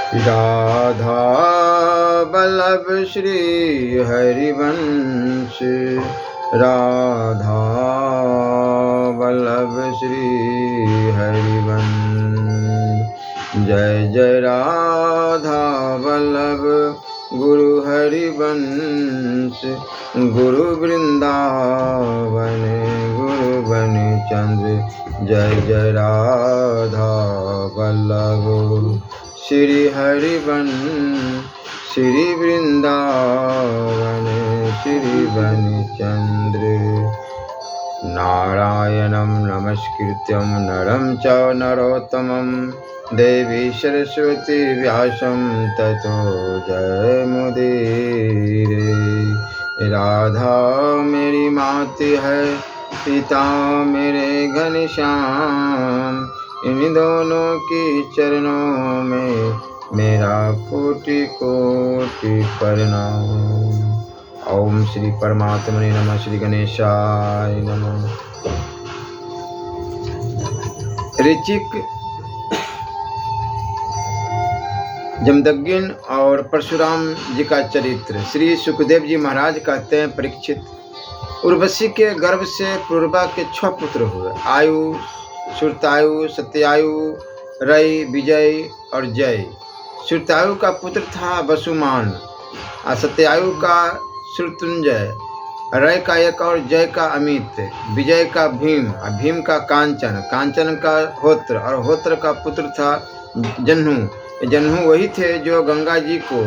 राधा वल्लभ श्री हरिवंश, राधा वल्लभ श्री हरिवंश। जय जय राधा वल्लभ गुरु हरिवंश, गुरु वृंदावन गुरु बन चंद्र। जय जय राधा वल्लभ श्री हरिवंश, श्री वृंदावन श्री वनचंद्र। नारायणं नमस्कृत्यं नरं च नरोत्तमं, देवी सरस्वती व्यासं ततो जयमुदीरये। राधा मेरी माता है, पिता मेरे घनश्याम, इन दोनों की चरणों में मेरा कोटि कोटि प्रणाम। ओम श्री परमात्मने नमः। श्री गणेशाय नमः। ऋचिक, जमदग्नि और परशुराम जी का चरित्र। श्री सुखदेव जी महाराज कहते हैं, परीक्षित, उर्वशी के गर्भ से पूर्वा के 6 पुत्र हुए। आयु, श्रुतायु, सत्यायु, रई, विजय और जय। श्रुतायु का पुत्र था वसुमान, सत्यायु का श्रुतुंजय, रय का एक और जय का अमित, विजय का भीम, भीम का कांचन, कांचन का होत्र और होत्र का पुत्र था जन्हू। जन्हू वही थे जो गंगा जी को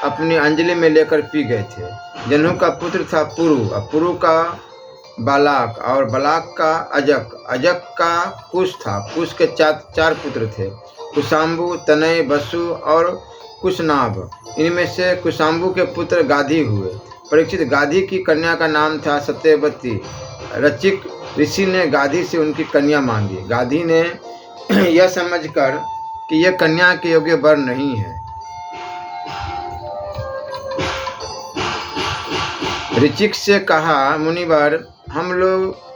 अपनी अंजलि में लेकर पी गए थे। जन्हू का पुत्र था पुरु, पुरु का बालाक और बालाक का अजक, अजक का कुश था। कुश के 4 पुत्र थे, कुशाम्बु, तनय, वसु और कुशनाभ। इनमें से कुशाम्बु के पुत्र गाधी हुए। परीक्षित, गाधी की कन्या का नाम था सत्यवती। ऋचिक ऋषि ने गाधी से उनकी कन्या मांगी। गाधी ने यह समझकर कि यह कन्या के योग्य वर नहीं है, ऋचिक से कहा, मुनिवर, हम लोग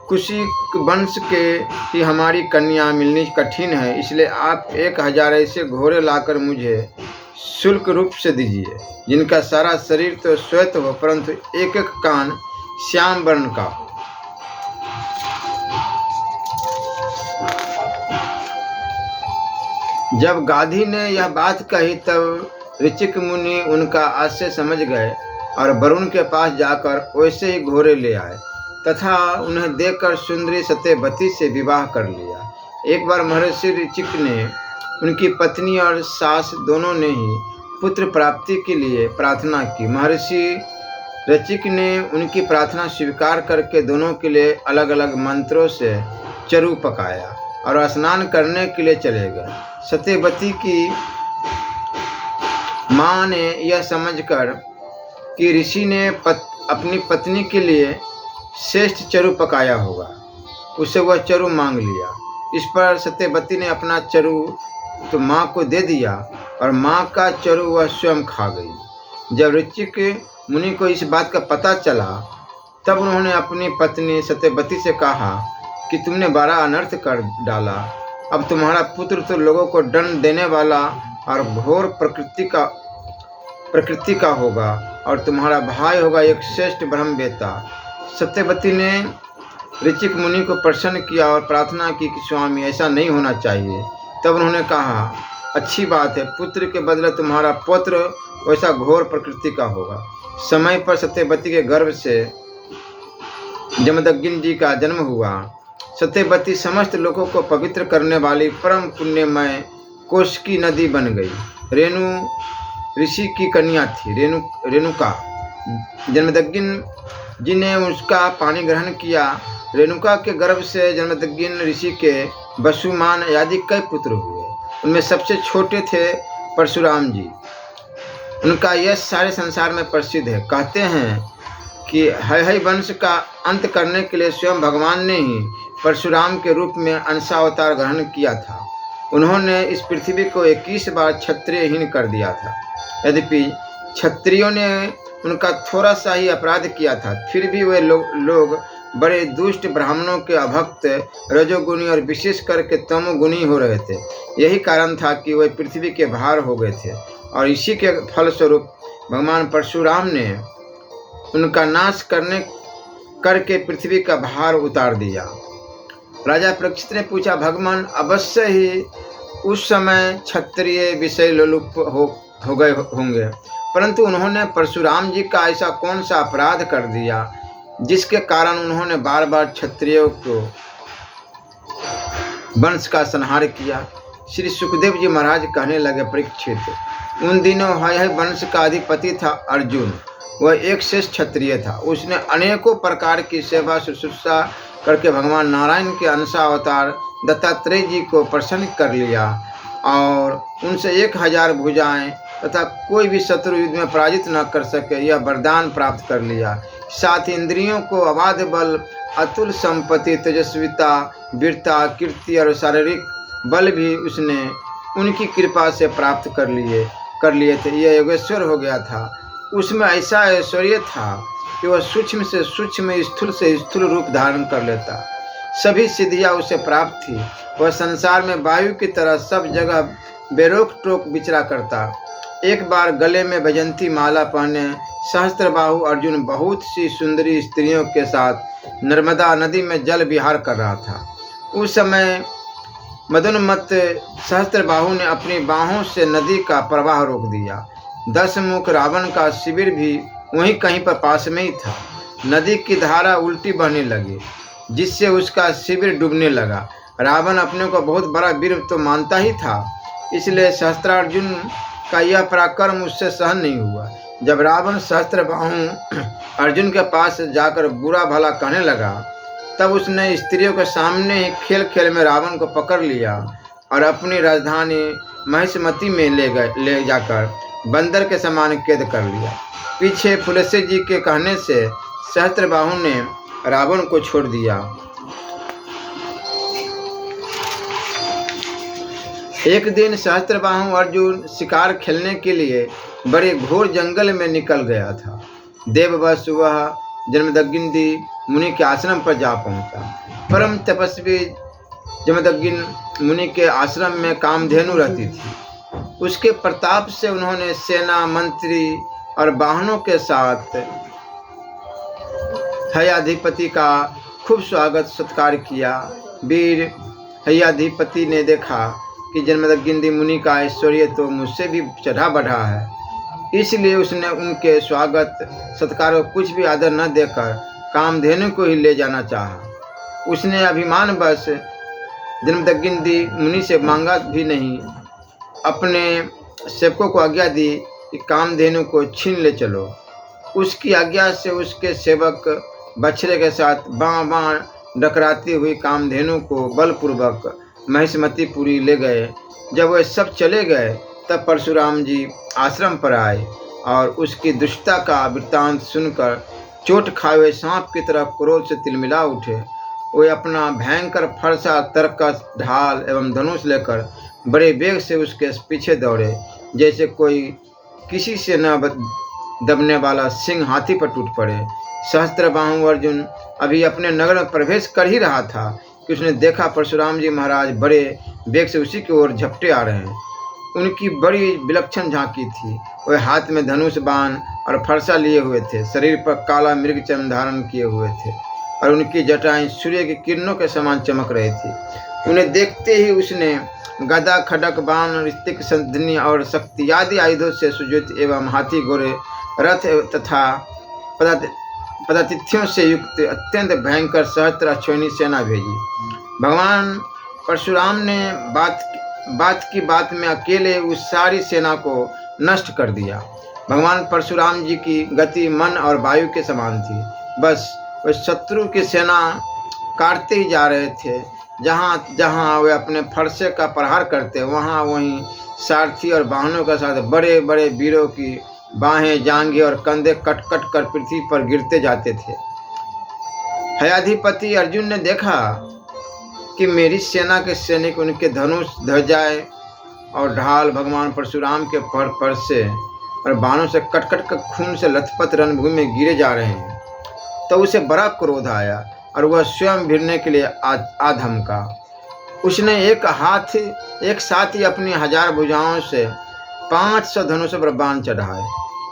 कुशी वंश के ही हमारी कन्या मिलनी कठिन है, इसलिए आप 1000 ऐसे घोड़े लाकर मुझे शुल्क रूप से दीजिए, जिनका सारा शरीर तो श्वेत हो, परंतु एक एक कान श्याम वर्ण का हो। जब गाधी ने यह बात कही तब ऋचिक मुनि उनका आशय समझ गए और वरुण के पास जाकर वैसे ही घोड़े ले आए तथा उन्हें देखकर सुंदरी सत्यवती से विवाह कर लिया। एक बार महर्षि ऋचिक ने उनकी पत्नी और सास दोनों ने ही पुत्र प्राप्ति के लिए प्रार्थना की। महर्षि ऋचिक ने उनकी प्रार्थना स्वीकार करके दोनों के लिए अलग अलग मंत्रों से चरु पकाया और स्नान करने के लिए चले गए। सत्यवती की माँ ने यह समझकर कि ऋषि ने अपनी पत्नी के लिए श्रेष्ठ चरु पकाया होगा, उसे वह चरु मांग लिया। इस पर सत्यवती ने अपना चरु तो माँ को दे दिया और माँ का चरु वह स्वयं खा गई। जब ऋचिक मुनि को इस बात का पता चला तब उन्होंने अपनी पत्नी सत्यवती से कहा कि तुमने बड़ा अनर्थ कर डाला। अब तुम्हारा पुत्र तो लोगों को दंड देने वाला और घोर प्रकृति का होगा और तुम्हारा भाई होगा एक श्रेष्ठ ब्रह्मवेत्ता। सत्यवती ने ऋचिक मुनि को प्रसन्न किया और प्रार्थना की कि स्वामी, ऐसा नहीं होना चाहिए। तब उन्होंने कहा, अच्छी बात है, पुत्र के बदले तुम्हारा पुत्र वैसा घोर प्रकृति का होगा। समय पर सत्यवती के गर्भ से जमदग्नि जी का जन्म हुआ। सत्यवती समस्त लोगों को पवित्र करने वाली परम पुण्यमय कोशकी नदी बन गई। रेणु ऋषि की कन्या थी, रेणुका। जमदग्नि जी ने उसका पानी ग्रहण किया। रेणुका के गर्भ से जमदग्नि ऋषि के वसुमान आदि कई पुत्र हुए। उनमें सबसे छोटे थे परशुराम जी। उनका यश सारे संसार में प्रसिद्ध है। कहते हैं कि हय वंश का अंत करने के लिए स्वयं भगवान ने ही परशुराम के रूप में अंशावतार ग्रहण किया था। उन्होंने इस पृथ्वी को 21 बार क्षत्रियहीन कर दिया था। यद्यपि क्षत्रियों ने उनका थोड़ा सा ही अपराध किया था, फिर भी वे लोग बड़े दुष्ट ब्राह्मणों के अभक्त, रजोगुणी और विशेष करके तमोगुणी हो रहे थे। यही कारण था कि वे पृथ्वी के भार हो गए थे और इसी के फलस्वरूप भगवान परशुराम ने उनका नाश करके पृथ्वी का भार उतार दिया। राजा परीक्षित ने पूछा, भगवान अवश्य ही उस समय क्षत्रिय विषय लोलुप हो गए होंगे, परंतु उन्होंने परशुराम जी का ऐसा कौन सा अपराध कर दिया जिसके कारण उन्होंने बार बार क्षत्रियों को वंश का संहार किया। श्री सुखदेव जी महाराज कहने लगे, परीक्षित, उन दिनों यह वंश का अधिपति था अर्जुन। वह एक श्रेष्ठ क्षत्रिय था। उसने अनेकों प्रकार की सेवा शुश्रूषा करके भगवान नारायण के अंशावतार दत्तात्रेय जी को प्रसन्न कर लिया और उनसे 1000 भुजाएं तथा कोई भी शत्रु युद्ध में पराजित न कर सके यह वरदान प्राप्त कर लिया। साथ ही इंद्रियों को अबाध बल, अतुल संपत्ति, तेजस्विता, वीरता, कीर्ति और शारीरिक बल भी उसने उनकी कृपा से प्राप्त कर लिए थे। यह योगेश्वर हो गया था। उसमें ऐसा ऐश्वर्य था कि वह सूक्ष्म से सूक्ष्म, स्थूल से स्थूल रूप धारण कर लेता। सभी सिद्धियां उसे प्राप्त थी। वह संसार में वायु की तरह सब जगह बेरोक टोक विचरा करता। एक बार गले में वैजयंती माला पहने सहस्त्रबाहु अर्जुन बहुत सी सुंदरी स्त्रियों के साथ नर्मदा नदी में जल विहार कर रहा था। उस समय मदोन्मत्त सहस्त्रबाहु ने अपनी बाहों से नदी का प्रवाह रोक दिया। 10 मुख रावण का शिविर भी वहीं कहीं पर पास में ही था। नदी की धारा उल्टी बहने लगी जिससे उसका शिविर डूबने लगा। रावण अपने को बहुत बड़ा वीर तो मानता ही था, इसलिए सहस्त्रार्जुन का यह पराक्रम उससे सहन नहीं हुआ। जब रावण सहस्त्रबाहु अर्जुन के पास जाकर बुरा भला कहने लगा, तब उसने स्त्रियों के सामने ही खेल खेल में रावण को पकड़ लिया और अपनी राजधानी महिष्मती में ले जाकर बंदर के समान कैद कर लिया। पीछे पुलस्त्य जी के कहने से सहस्त्रबाहु ने रावण को छोड़ दिया। एक दिन सहस्त्रबाहु अर्जुन शिकार खेलने के लिए बड़े घोर जंगल में निकल गया था। देववश वह जमदग्नि मुनि के आश्रम पर जा पहुंचा। परम तपस्वी जमदग्नि मुनि के आश्रम में कामधेनु रहती थी। उसके प्रताप से उन्होंने सेना, मंत्री और वाहनों के साथ हयाधिपति का खूब स्वागत सत्कार किया। वीर हयाधिपति ने देखा कि जमदग्नि मुनि का ऐश्वर्य तो मुझसे भी चढ़ा बढ़ा है, इसलिए उसने उनके स्वागत सत्कार को कुछ भी आदर न देकर कामधेनु को ही ले जाना चाहा। उसने अभिमानवश जमदग्नि मुनि से मांगा भी नहीं, अपने सेवकों को आज्ञा दी कि कामधेनु को छीन ले चलो। उसकी आज्ञा से उसके सेवक बछड़े के साथ बाँ डकराती हुई कामधेनु को बलपूर्वक महिष्मतीपुरी ले गए। जब वे सब चले गए तब परशुराम जी आश्रम पर आए और उसकी दुष्टता का वृत्तांत सुनकर चोट खाए हुए सांप की तरह क्रोध से तिलमिला उठे। वे अपना भयंकर फरसा, तरकस, ढाल एवं धनुष लेकर बड़े वेग से उसके पीछे दौड़े, जैसे कोई किसी से न दबने वाला सिंह हाथी पर टूट पड़े। सहस्त्रबाहु अर्जुन अभी अपने नगर में प्रवेश कर ही रहा था कि उसने देखा परशुराम जी महाराज बड़े वेग से उसी की ओर झपटे आ रहे हैं। उनकी बड़ी विलक्षण झांकी थी। वे हाथ में धनुष, बाण और फरसा लिए हुए थे। शरीर पर काला मृग चर्म धारण किए हुए थे और उनकी जटाएं सूर्य की किरणों के समान चमक रही थी। उन्हें देखते ही उसने गदा, खड़ग, बाण, ऋतिक, संधनी और शक्ति आदि आयुधों से सुसज्जित एवं हाथी, घोड़े, रथ तथा पदातिथियों से युक्त अत्यंत भयंकर सहस्त्र अश्विनी सेना भेजी। भगवान परशुराम ने बात में अकेले उस सारी सेना को नष्ट कर दिया। भगवान परशुराम जी की गति मन और वायु के समान थी। बस वे शत्रु की सेना काटते ही जा रहे थे। जहाँ जहाँ वे अपने फरसे का प्रहार करते वहाँ वहीं सारथी और वाहनों के साथ बड़े बड़े वीरों की बाहें, जांघें और कंधे कट कट कर पृथ्वी पर गिरते जाते थे। हयाधिपति अर्जुन ने देखा कि मेरी सेना के सैनिक उनके धनुष, ध्वजाएं और ढाल भगवान परशुराम के फरसे और बाणों से कट कट कर खून से लथपथ रणभूमि में गिरे जा रहे हैं, तो उसे बड़ा क्रोध आया। और वह स्वयं भिड़ने के लिए आ धमका। उसने एक साथ ही अपनी 1000 भुजाओं से 500 धनुष पर बाण चढ़ाए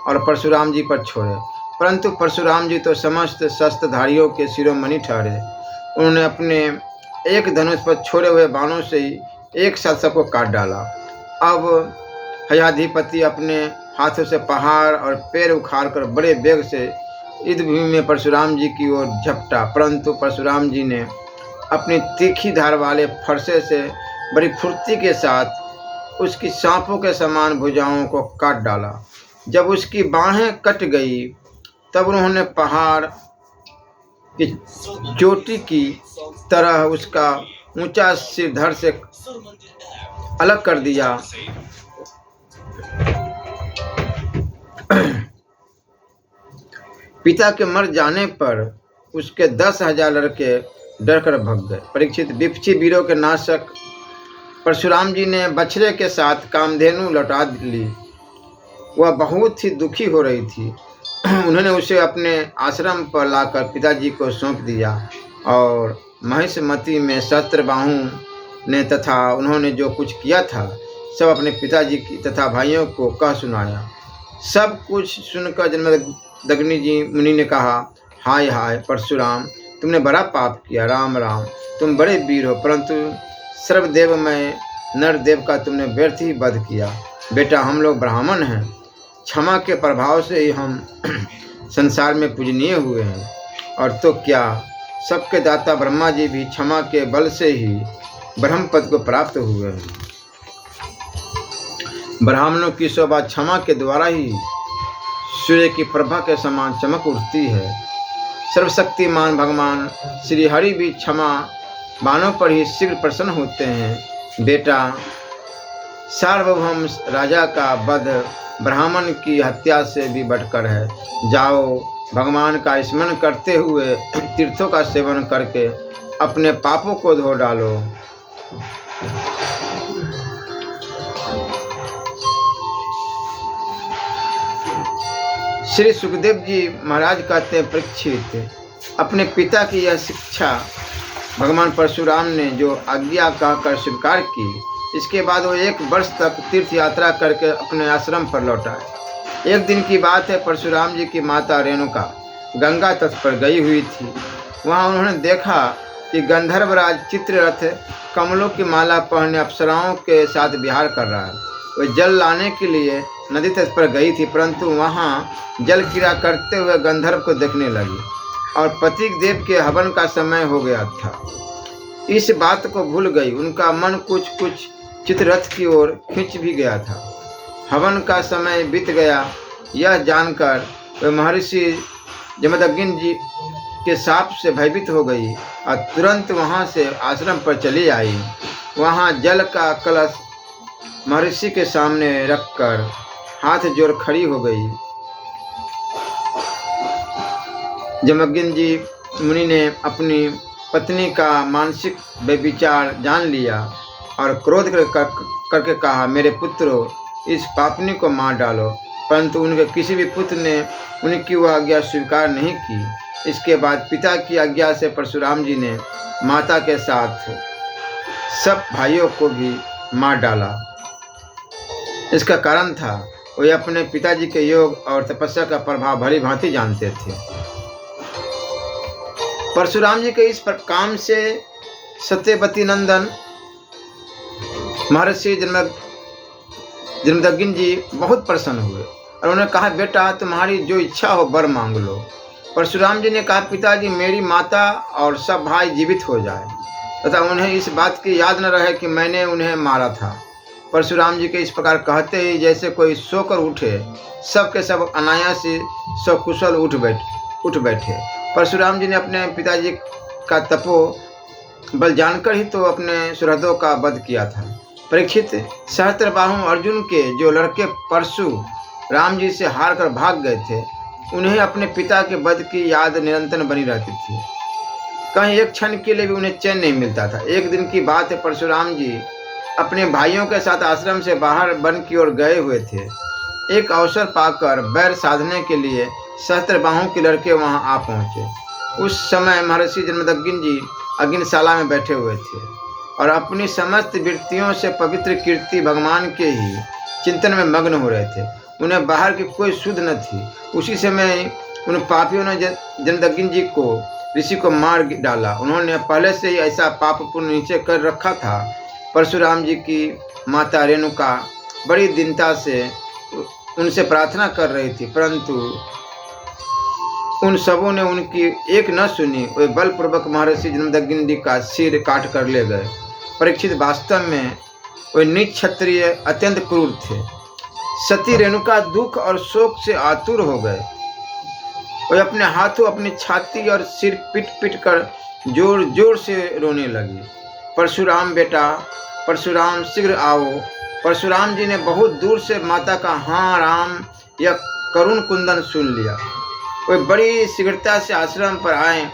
और परशुराम जी पर छोड़े, परंतु परशुराम जी तो समस्त शस्त्रधारियों के शिरोमणि ठहरे। उन्होंने अपने एक धनुष पर छोड़े हुए बाणों से ही एक साथ सबको काट डाला। अब हयाधिपति अपने हाथों से पहाड़ और पैर उखाड़कर बड़े वेग से युद्ध भूमि में परशुराम जी की ओर झपटा, परंतु परशुराम जी ने अपनी तीखी धार वाले फरसे से बड़ी फुर्ती के साथ उसकी सांपों के समान भुजाओं को काट डाला। जब उसकी बाहें कट गई तब उन्होंने पहाड़ की चोटी की तरह उसका ऊंचा सिर धड़ से अलग कर दिया। पिता के मर जाने पर उसके 10,000 लड़के डरकर भग गए। परीक्षित, विपक्षी वीरों के नाशक परशुराम जी ने बछड़े के साथ कामधेनु लौटा ली। वह बहुत ही दुखी हो रही थी। उन्होंने उसे अपने आश्रम पर लाकर पिताजी को सौंप दिया और महिषमती में सहस्त्रबाहु ने तथा उन्होंने जो कुछ किया था सब अपने पिताजी की तथा भाइयों को कह सुनाया। सब कुछ सुनकर जमदग्नि जी मुनि ने कहा, हाय हाय परशुराम, तुमने बड़ा पाप किया। राम राम, तुम बड़े वीर हो, परंतु सर्वदेवमय नरदेव का तुमने व्यर्थ ही वध किया। बेटा, हम लोग ब्राह्मण हैं, क्षमा के प्रभाव से ही हम संसार में पूजनीय हुए हैं। और तो क्या, सबके दाता ब्रह्मा जी भी क्षमा के बल से ही ब्रह्म पद को प्राप्त हुए हैं। ब्राह्मणों की शोभा क्षमा के द्वारा ही सूर्य की प्रभा के समान चमक उठती है। सर्वशक्तिमान भगवान श्री हरि भी क्षमा बाणों पर ही शीघ्र प्रसन्न होते हैं। बेटा, सार्वभौम राजा का वध ब्राह्मण की हत्या से भी बढ़कर है। जाओ, भगवान का स्मरण करते हुए तीर्थों का सेवन करके अपने पापों को धो डालो। श्री सुखदेव जी महाराज कहते हैं, परीक्षित, अपने पिता की यह शिक्षा भगवान परशुराम ने जो आज्ञा कहकर स्वीकार की, इसके बाद वो 1 वर्ष तक तीर्थ यात्रा करके अपने आश्रम पर लौटा। एक दिन की बात है, परशुराम जी की माता रेणुका गंगा तट पर गई हुई थी। वहाँ उन्होंने देखा कि गंधर्वराज चित्ररथ कमलों की माला पहने अप्सराओं के साथ विहार कर रहा है। वह जल लाने के लिए नदी तट पर गई थी, परंतु वहाँ जल क्रीड़ा करते हुए गंधर्व को देखने लगी और पतिक देव के हवन का समय हो गया था। इस बात को भूल गई। उनका मन कुछ चित्ररथ की ओर खिंच भी गया था। हवन का समय बीत गया, यह जानकर वह महर्षि जमदग्नि जी के शाप से भयभीत हो गई और तुरंत वहाँ से आश्रम पर चली आई। वहाँ जल का कलश महर्षि के सामने रखकर हाथ जोड़ खड़ी हो गई। जमदग्नि जी मुनि ने अपनी पत्नी का मानसिक व्यभिचार जान लिया और क्रोध करके कहा, मेरे पुत्रों, इस पापनी को मार डालो। परंतु उनके किसी भी पुत्र ने उनकी वह आज्ञा स्वीकार नहीं की। इसके बाद पिता की आज्ञा से परशुराम जी ने माता के साथ सब भाइयों को भी मार डाला। इसका कारण था वे अपने पिताजी के योग और तपस्या का प्रभाव भली भांति जानते थे। परशुराम जी के इस काम से सत्यवती नंदन महर्षि जमदग्नि जी बहुत प्रसन्न हुए और उन्होंने कहा, बेटा, तुम्हारी जो इच्छा हो वर मांग लो। परशुराम जी ने कहा, पिताजी, मेरी माता और सब भाई जीवित हो जाए तथा उन्हें इस बात की याद न रहे कि मैंने उन्हें मारा था। परशुराम जी के इस प्रकार कहते ही जैसे कोई सोकर उठे, सब के सब अनायास ही सकुशल उठ बैठे। परशुराम जी ने अपने पिताजी का तपो बल जानकर ही तो अपने सुहृदों का वध किया था। परीक्षित, सहस्त्रबाहु अर्जुन के जो लड़के परशु राम जी से हार कर भाग गए थे, उन्हें अपने पिता के वध की याद निरंतर बनी रहती थी। कहीं एक क्षण के लिए भी उन्हें चैन नहीं मिलता था। एक दिन की बात है, परशुराम जी अपने भाइयों के साथ आश्रम से बाहर वन की ओर गए हुए थे। एक अवसर पाकर बैर साधने के लिए सहस्त्रबाहु के लड़के वहां आ पहुंचे। उस समय महर्षि जमदग्नि जी अग्निशाला में बैठे हुए थे और अपनी समस्त वृत्तियों से पवित्र कीर्ति भगवान के ही चिंतन में मग्न हो रहे थे। उन्हें बाहर की कोई सुध न थी। उसी समय उन पापियों ने जमदग्नि जी को ऋषि को मार डाला। उन्होंने पहले से ही ऐसा पापपूर्ण निश्चय कर रखा था। परशुराम जी की माता रेणुका बड़ी दीनता से उनसे प्रार्थना कर रही थी, परंतु उन सबों ने उनकी एक न सुनी। वे बलपूर्वक महर्षि जमदग्नि जी का सिर काट कर ले गए। परीक्षित वास्तव में वे नीच क्षत्रिय अत्यंत क्रूर थे। सती रेणुका दुख और शोक से आतुर हो गए। वे अपने हाथों अपनी छाती और सिर पीट पीट कर जोर जोर से रोने लगी। परशुराम बेटा, परशुराम शीघ्र आओ। परशुराम जी ने बहुत दूर से माता का हाँ राम यह करुण कुंदन सुन लिया। वे बड़ी शीघ्रता से आश्रम पर आए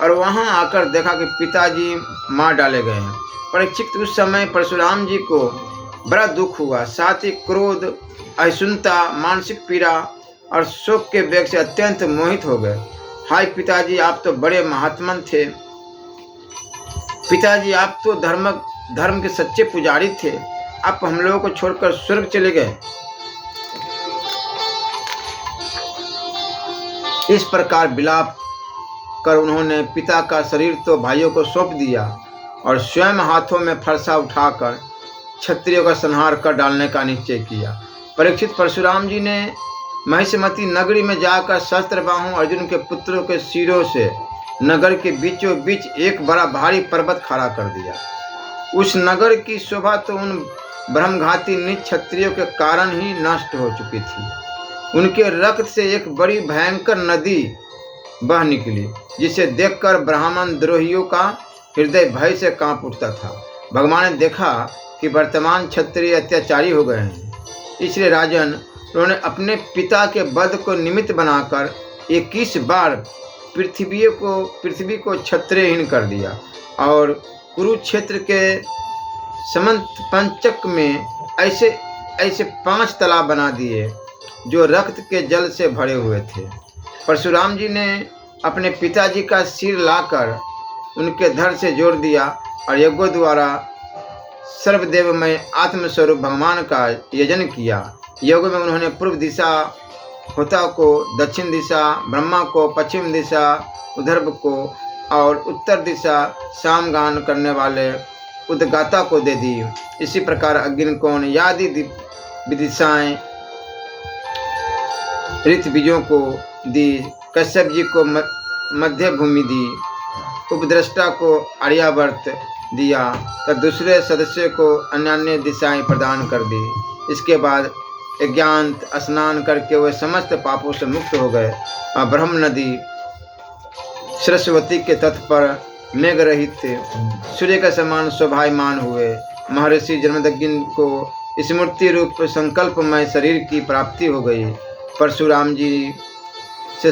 और वहां आकर देखा कि पिताजी मार डाले गए हैं। परीक्षित उस समय परशुराम जी को बड़ा दुख हुआ, साथ ही क्रोध, असहिष्णुता, मानसिक पीड़ा और शोक के वेग से अत्यंत मोहित हो गए। हाय पिताजी, आप तो बड़े महात्मन थे। पिताजी, आप तो धर्म के सच्चे पुजारी थे। आप हम लोगों को छोड़कर स्वर्ग चले गए। इस प्रकार विलाप कर उन्होंने पिता का शरीर तो भाइयों को सौंप दिया और स्वयं हाथों में फरसा उठाकर क्षत्रियों का संहार कर डालने का निश्चय किया। परीक्षित परशुराम जी ने महिषमती नगरी में जाकर सहस्त्रबाहु अर्जुन के पुत्रों के सिरों से नगर के बीचों बीच एक बड़ा भारी पर्वत खड़ा कर दिया। उस नगर की शोभा तो उन ब्रह्मघाती नीच क्षत्रियों के कारण ही नष्ट हो चुकी थी। उनके रक्त से एक बड़ी भयंकर नदी बह निकली, जिसे देखकर ब्राह्मण द्रोहियों का हृदय भय से कांप उठता था। भगवान ने देखा कि वर्तमान क्षत्रिय अत्याचारी हो गए हैं, इसलिए राजन उन्होंने अपने पिता के वध को निमित्त बनाकर 21 बार पृथ्वी को क्षत्रियहीन कर दिया और कुरुक्षेत्र के समंत पंचक में ऐसे 5 तालाब बना दिए जो रक्त के जल से भरे हुए थे। परशुराम जी ने अपने पिताजी का सिर लाकर उनके धड़ से जोड़ दिया और यज्ञों द्वारा सर्वदेवमय आत्मस्वरूप भगवान का यजन किया। योग में उन्होंने पूर्व दिशा होता को, दक्षिण दिशा ब्रह्मा को, पश्चिम दिशा उधर्व को और उत्तर दिशा सामगान करने वाले उद्गाता को दे दी। इसी प्रकार अग्निकोण यादि विदिशाएं ऋत बीजों को दी। कश्यप जी को मध्य भूमि दी, उपद्रष्टा को आर्यावर्त दिया, तब दूसरे सदस्य को अन्य दिशाएं प्रदान कर दी। इसके बाद यज्ञांत स्नान करके वे समस्त पापों से मुक्त हो गए और ब्रह्म नदी सरस्वती के तट पर मेघ रहित सूर्य के समान शोभायमान हुए। महर्षि जमदग्नि को स्मृति रूप संकल्पमय शरीर की प्राप्ति हो गई। परशुराम जी से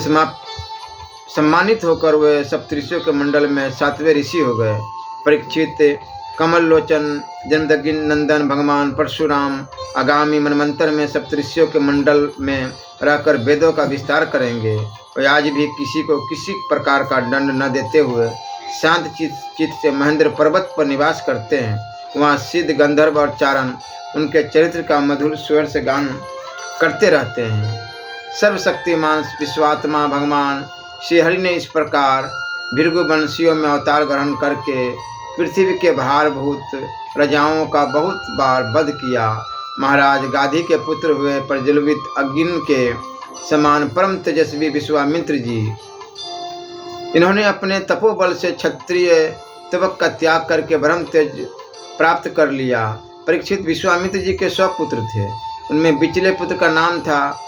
सम्मानित होकर वे सप्तऋषियों के मंडल में 7वें ऋषि हो गए। परीक्षित कमल लोचन जमदग्नि नंदन भगवान परशुराम आगामी मनमंत्र में सप्तऋषियों के मंडल में रहकर वेदों का विस्तार करेंगे और आज भी किसी को किसी प्रकार का दंड न देते हुए शांत चित्त से महेंद्र पर्वत पर निवास करते हैं। वहाँ सिद्ध गंधर्व और चारण उनके चरित्र का मधुर स्वर से गान करते रहते हैं। सर्वशक्तिमान विश्वात्मा भगवान श्रीहरि ने इस प्रकार भृगुवंशियों में अवतार ग्रहण करके पृथ्वी के भारभूत प्रजाओं का बहुत बार वध किया। महाराज गाधी के पुत्र हुए प्रज्वलित अग्नि के समान परम तेजस्वी विश्वामित्र जी, इन्होंने अपने तपोबल से क्षत्रिय तवक का त्याग करके ब्रह्म तेज प्राप्त कर लिया। परीक्षित विश्वामित्र जी के 100 पुत्र थे। उनमें बिचले पुत्र का नाम था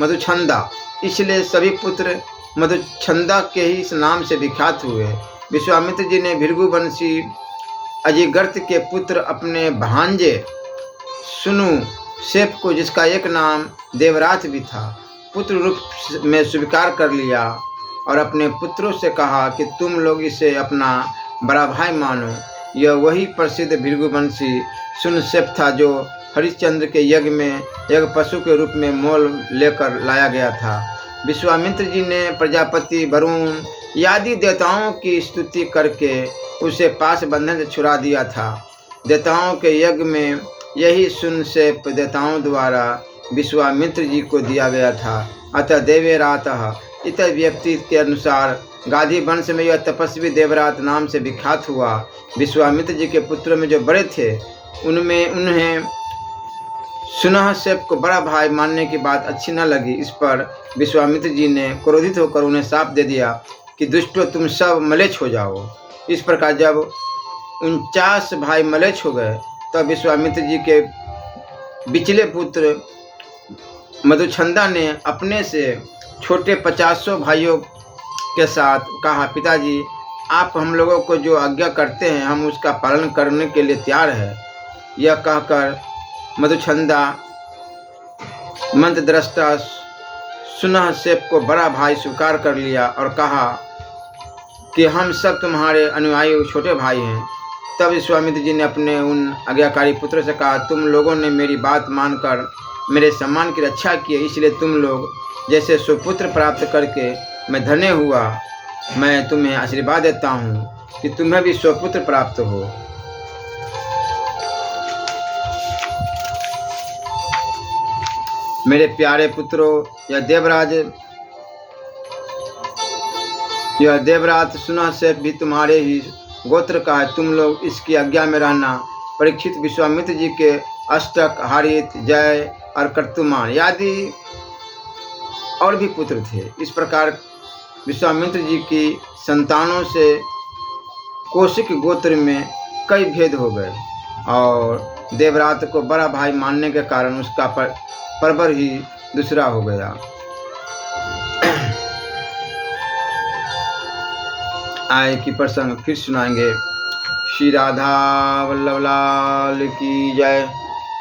मधुछंदा, इसलिए सभी पुत्र मधुछंदा के ही इस नाम से विख्यात हुए। विश्वामित्र जी ने भृगुवंशी अजिगर्त के पुत्र अपने भांजे सुनु शेप को, जिसका एक नाम देवराज भी था, पुत्र रूप में स्वीकार कर लिया और अपने पुत्रों से कहा कि तुम लोग इसे अपना बड़ा भाई मानो। यह वही प्रसिद्ध भृगुवंशी सुनशेप था जो हरिश्चंद्र के यज्ञ में यज्ञ पशु के रूप में मोल लेकर लाया गया था। विश्वामित्र जी ने प्रजापति, वरुण आदि देवताओं की स्तुति करके उसे पास बंधन से छुड़ा दिया था। देवताओं के यज्ञ में यही सुनसेप देवताओं द्वारा विश्वामित्र जी को दिया गया था। अतः देवरातः इतर व्यक्ति के अनुसार गाधी वंश में यह तपस्वी देवरात नाम से विख्यात हुआ। विश्वामित्र जी के पुत्रों में जो बड़े थे उन्हें सुनहसेप को बड़ा भाई मानने की बात अच्छी न लगी। इस पर विश्वामित्र जी ने क्रोधित होकर उन्हें शाप दे दिया कि दुष्टों, तुम सब मलेच्छ हो जाओ। इस प्रकार जब 49 भाई मलेच्छ हो गए तब विश्वामित्र जी के बिचले पुत्र मधुछंदा ने अपने से छोटे 50 भाइयों के साथ कहा, पिताजी, आप हम लोगों को जो आज्ञा करते हैं हम उसका पालन करने के लिए तैयार है। यह कहकर मधुछंदा मंत्रद्रष्टा सुनहसेप को बड़ा भाई स्वीकार कर लिया और कहा कि हम सब तुम्हारे अनुयायी छोटे भाई हैं। तब विश्वामित्र जी ने अपने उन आज्ञाकारी पुत्रों से कहा, तुम लोगों ने मेरी बात मानकर मेरे सम्मान की रक्षा की है, इसलिए तुम लोग जैसे सुपुत्र प्राप्त करके मैं धन्य हुआ। मैं तुम्हें आशीर्वाद देता हूँ कि तुम्हें भी सुपुत्र प्राप्त हो। मेरे प्यारे पुत्रों, यह देवरात सुनहसेप भी तुम्हारे ही गोत्र का है। तुम लोग इसकी आज्ञा में रहना। परीक्षित विश्वामित्र जी के अष्टक, हारित, जय और कर्तुमान आदि और भी पुत्र थे। इस प्रकार विश्वामित्र जी की संतानों से कौशिक गोत्र में कई भेद हो गए और देवरात को बड़ा भाई मानने के कारण उसका परवर ही दूसरा हो गया। आए की प्रसंग फिर सुनाएंगे। श्री राधा वल्लभ लाल की जय।